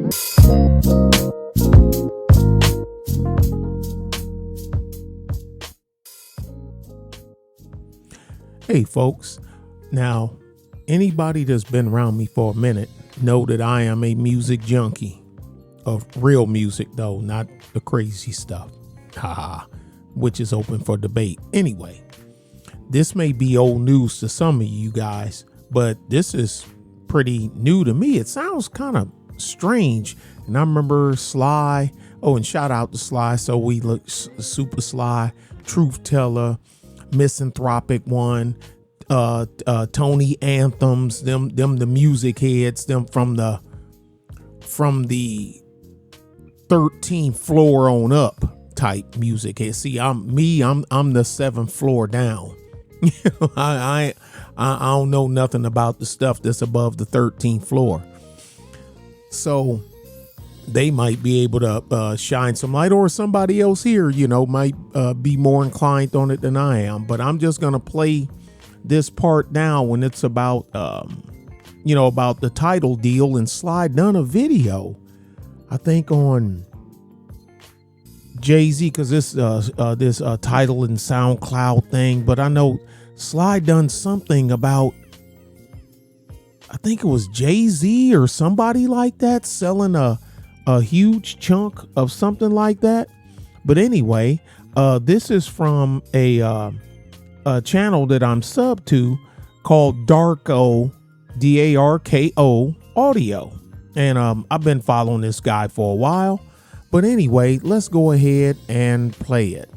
Hey folks, now anybody that's been around me for a minute know that I am a music junkie, of real music though, not the crazy stuff, which is open for debate. Anyway, this may be old news to some of you guys, but this is pretty new to me. It sounds kind of strange, and I remember Sly. Oh, and shout out to Sly. So we look Super Sly, Truth Teller, Misanthropic One, Tony Anthems, them the music heads, them from the 13th floor on up type music head. See, I'm the 7th floor down. I don't know nothing about the stuff that's above the 13th floor. So they might be able to shine some light, or somebody else here, might be more inclined on it than I am. But I'm just going to play this part now when it's about, about the Tidal deal. And Sly done a video, I think on Jay-Z, because this Tidal and Soundcloud thing. But I know Sly done something about, I think it was Jay-Z or somebody like that selling a huge chunk of something like that. But anyway, this is from a channel that I'm sub to called Darko, Darko Audio. And I've been following this guy for a while. But anyway, let's go ahead and play it.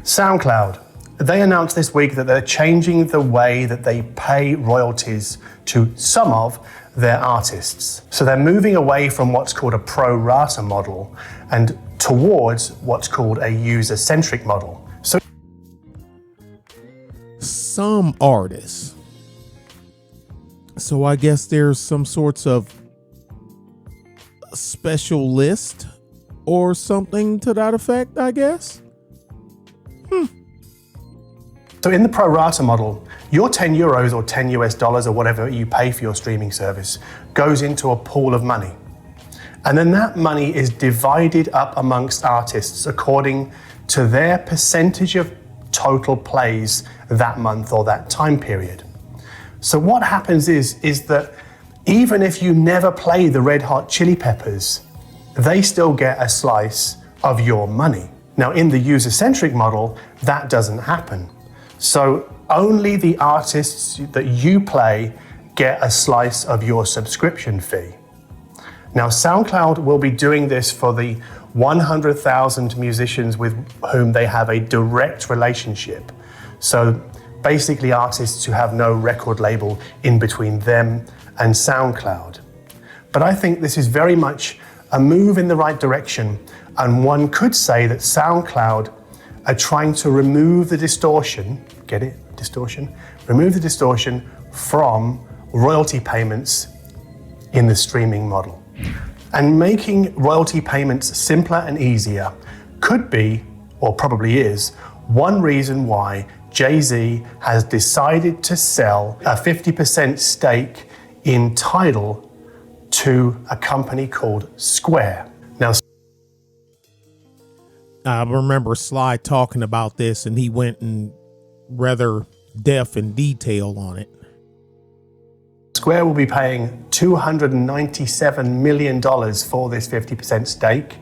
SoundCloud. They announced this week that they're changing the way that they pay royalties to some of their artists. So they're moving away from what's called a pro rata model and towards what's called a user-centric model. So some artists. So I guess there's some sorts of special list or something to that effect, I guess. So in the pro rata model, your 10 euros or 10 US dollars or whatever you pay for your streaming service goes into a pool of money. And then that money is divided up amongst artists according to their percentage of total plays that month or that time period. So what happens is that even if you never play the Red Hot Chili Peppers, they still get a slice of your money. Now in the user-centric model, that doesn't happen. So only the artists that you play get a slice of your subscription fee. Now SoundCloud will be doing this for the 100,000 musicians with whom they have a direct relationship. So basically artists who have no record label in between them and SoundCloud. But I think this is very much a move in the right direction, and one could say that SoundCloud are trying to remove the distortion, get it? Distortion? Remove the distortion from royalty payments in the streaming model. And making royalty payments simpler and easier could be, or probably is, one reason why Jay-Z has decided to sell a 50% stake in Tidal to a company called Square. Now, I remember Sly talking about this, and he went in rather depth and detail on it. Square will be paying $297 million for this 50% stake.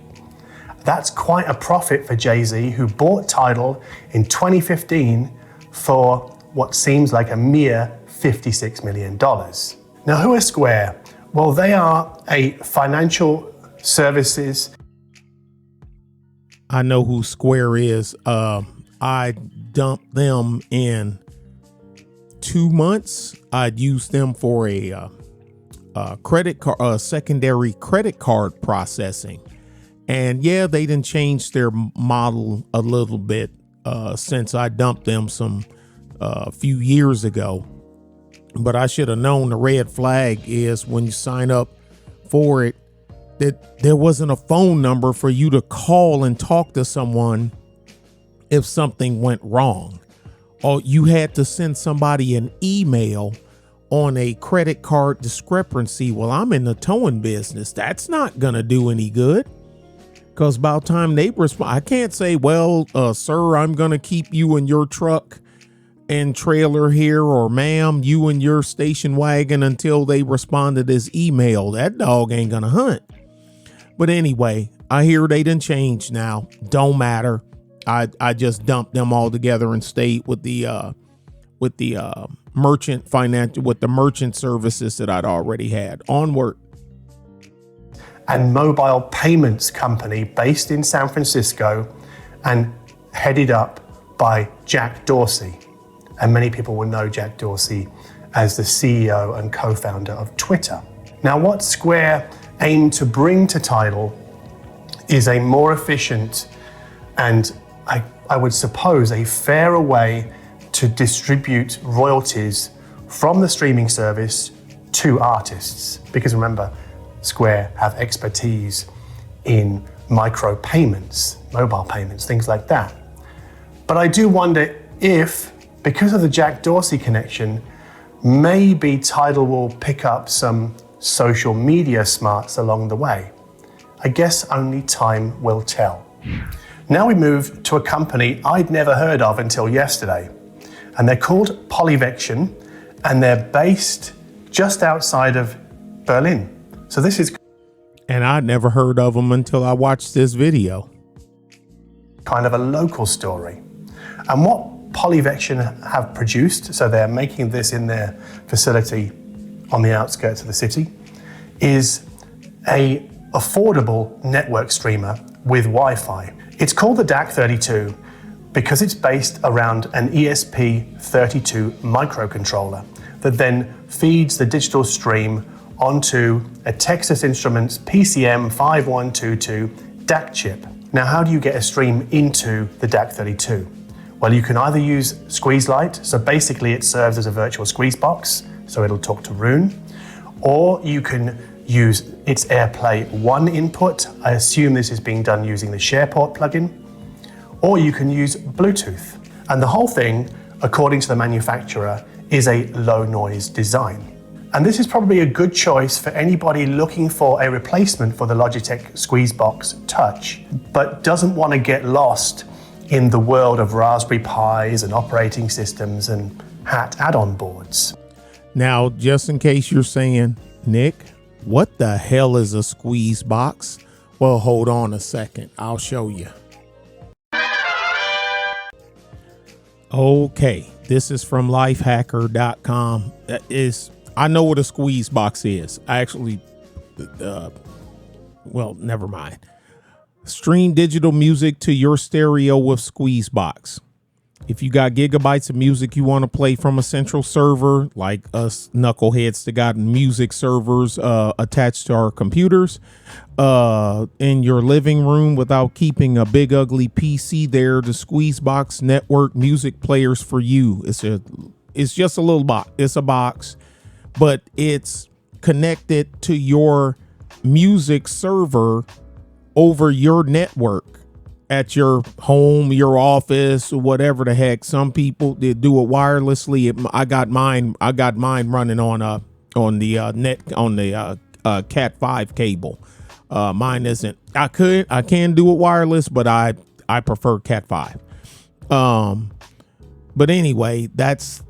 That's quite a profit for Jay-Z, who bought Tidal in 2015 for what seems like a mere $56 million. Now, who are Square? Well, they are a financial services. I know who Square is. I dumped them in 2 months. I'd used them for a credit card, secondary credit card processing. And yeah, they didn't change their model a little bit since I dumped them some few years ago. But I should have known the red flag is when you sign up for it, that there wasn't a phone number for you to call and talk to someone if something went wrong. Or you had to send somebody an email on a credit card discrepancy. Well, I'm in the towing business. That's not going to do any good. Because by the time they respond, I can't say, well, sir, I'm going to keep you in your truck and trailer here, or ma'am, you and your station wagon until they respond to this email. That dog ain't going to hunt. But anyway, I hear they done changed now. Don't matter. I just dumped them all together and stayed with the merchant finance, with the merchant services that I'd already had. Onward. And mobile payments company based in San Francisco and headed up by Jack Dorsey. And many people will know Jack Dorsey as the CEO and co-founder of Twitter. Now, what Square aimed to bring to Tidal is a more efficient and I would suppose a fairer way to distribute royalties from the streaming service to artists. Because remember, Square have expertise in micro payments, mobile payments, things like that. But I do wonder if, because of the Jack Dorsey connection, maybe Tidal will pick up some social media smarts along the way. I guess only time will tell. Now we move to a company I'd never heard of until yesterday. And they're called Polyvection, and they're based just outside of Berlin. So this is... And I'd never heard of them until I watched this video. Kind of a local story. And what Polyvection have produced, so they're making this in their facility on the outskirts of the city, is a affordable network streamer with Wi-Fi. It's called the DAC32 because it's based around an ESP32 microcontroller that then feeds the digital stream onto a Texas Instruments PCM5122 DAC chip. Now, how do you get a stream into the DAC32? Well, you can either use Squeeze Lite, so basically it serves as a virtual squeeze box, so it'll talk to Rune, or you can use its AirPlay 1 input. I assume this is being done using the SharePort plugin, or you can use Bluetooth. And the whole thing, according to the manufacturer, is a low noise design. And this is probably a good choice for anybody looking for a replacement for the Logitech Squeezebox Touch, but doesn't want to get lost in the world of Raspberry Pis and operating systems and HAT add-on boards. Now, just in case you're saying, Nick, what the hell is a squeeze box? Well, hold on a second. I'll show you. Okay, this is from lifehacker.com. I know what a squeeze box is. I actually, well, never mind. Stream digital music to your stereo with squeeze box. If you got gigabytes of music you want to play from a central server, like us knuckleheads that got music servers attached to our computers in your living room without keeping a big ugly PC there, the Squeezebox Network music players for you. It's just a little box. It's a box, but it's connected to your music server over your network. At your home, your office, or whatever the heck. Some people they do it wirelessly. I got mine running on the net on the Cat 5 cable. Mine isn't. I can do it wireless, but I prefer Cat 5. But anyway, that's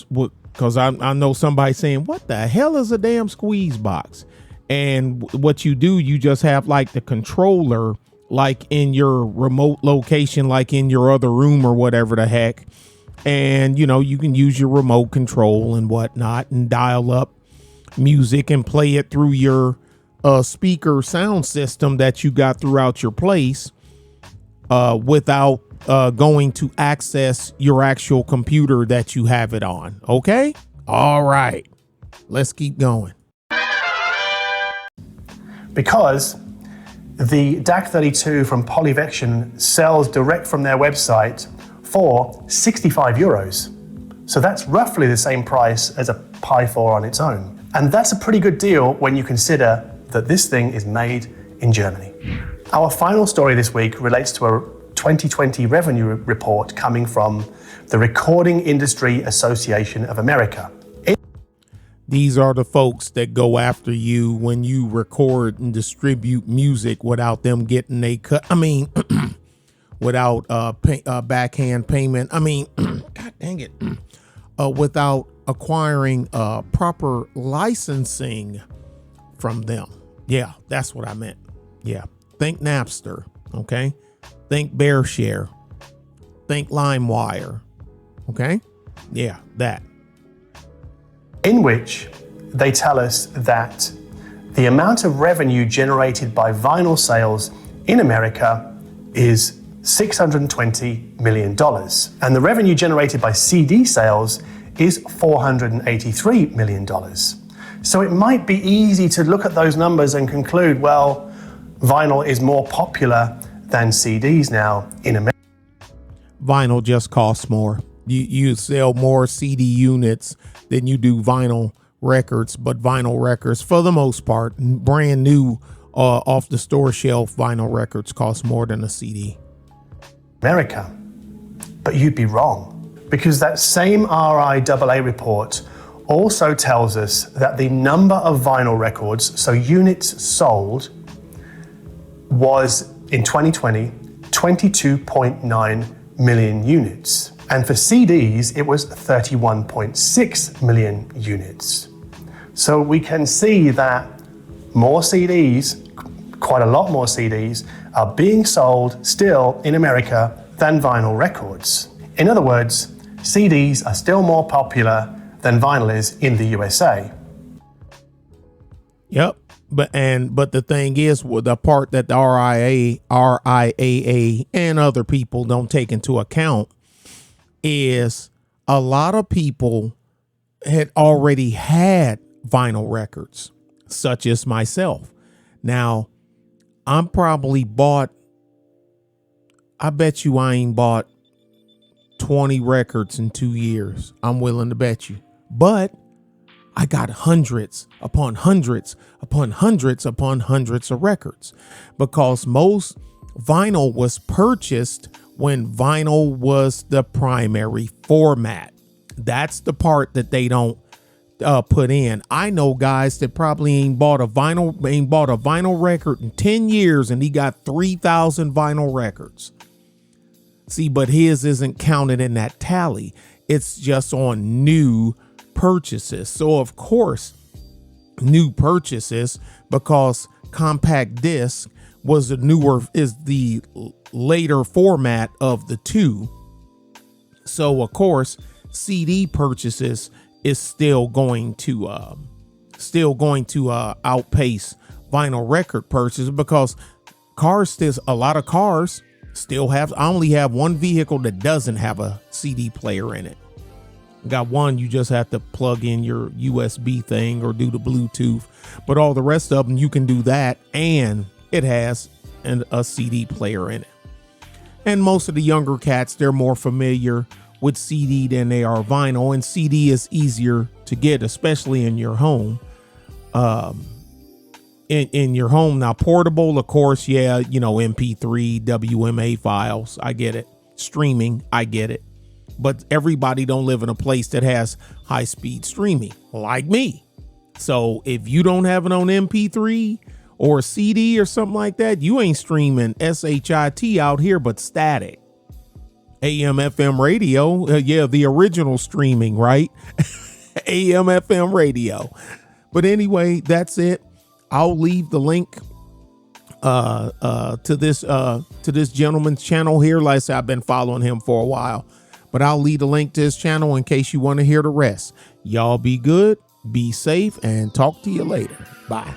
what, because I know somebody saying, what the hell is a damn squeeze box? And what you do, you just have like the controller like in your remote location, like in your other room or whatever the heck. And, you know, you can use your remote control and whatnot and dial up music and play it through your speaker sound system that you got throughout your place without going to access your actual computer that you have it on. Okay. All right. Let's keep going. Because the DAC32 from Polyvection sells direct from their website for 65 euros. So that's roughly the same price as a Pi 4 on its own. And that's a pretty good deal when you consider that this thing is made in Germany. Our final story this week relates to a 2020 revenue report coming from the Recording Industry Association of America. These are the folks that go after you when you record and distribute music without them getting a cut. I mean, without backhand payment. I mean, God dang it. Without acquiring proper licensing from them. Yeah, that's what I meant. Yeah. Think Napster. Okay. Think BearShare. Think LimeWire. Okay. Yeah, that. In which they tell us that the amount of revenue generated by vinyl sales in America is $620 million. And the revenue generated by CD sales is $483 million. So it might be easy to look at those numbers and conclude, well, vinyl is more popular than CDs now in America. Vinyl just costs more. You sell more CD units than you do vinyl records, but vinyl records, for the most part, brand new off the store shelf vinyl records cost more than a CD. America. But you'd be wrong, because that same RIAA report also tells us that the number of vinyl records, so units sold, was in 2020 22.9 million units. And for CDs, it was 31.6 million units. So we can see that more CDs, quite a lot more CDs, are being sold still in America than vinyl records. In other words, CDs are still more popular than vinyl is in the USA. Yep. But the thing is, with the part that the RIAA and other people don't take into account is a lot of people had already had vinyl records, such as myself. Now, I'm probably bought, I bet you I ain't bought 20 records in 2 years. I'm willing to bet you. But I got hundreds upon hundreds upon hundreds upon hundreds of records, because most vinyl was purchased when vinyl was the primary format. That's the part that they don't put in. I know guys that probably ain't bought a vinyl record in 10 years, and he got 3,000 vinyl records. See, but his isn't counted in that tally. It's just on new purchases. So of course, new purchases, because compact disc was the later format of the two. So of course, CD purchases is still going to outpace vinyl record purchases, because a lot of cars still have. I only have one vehicle that doesn't have a CD player in it. Got one, you just have to plug in your USB thing or do the Bluetooth, but all the rest of them you can do that, and it has a CD player in it. And most of the younger cats, they're more familiar with CD than they are vinyl, and CD is easier to get, especially in your home. In your home. Now, portable, of course, yeah, MP3, WMA files, I get it. Streaming, I get it. But everybody don't live in a place that has high-speed streaming like me. So if you don't have it on MP3 or a CD or something like that, you ain't streaming SHIT out here, but static. AM, FM radio. Yeah, the original streaming, right? AM, FM radio. But anyway, that's it. I'll leave the link to this gentleman's channel here. Like I said, I've been following him for a while, but I'll leave the link to his channel in case you want to hear the rest. Y'all be good, be safe, and talk to you later. Bye.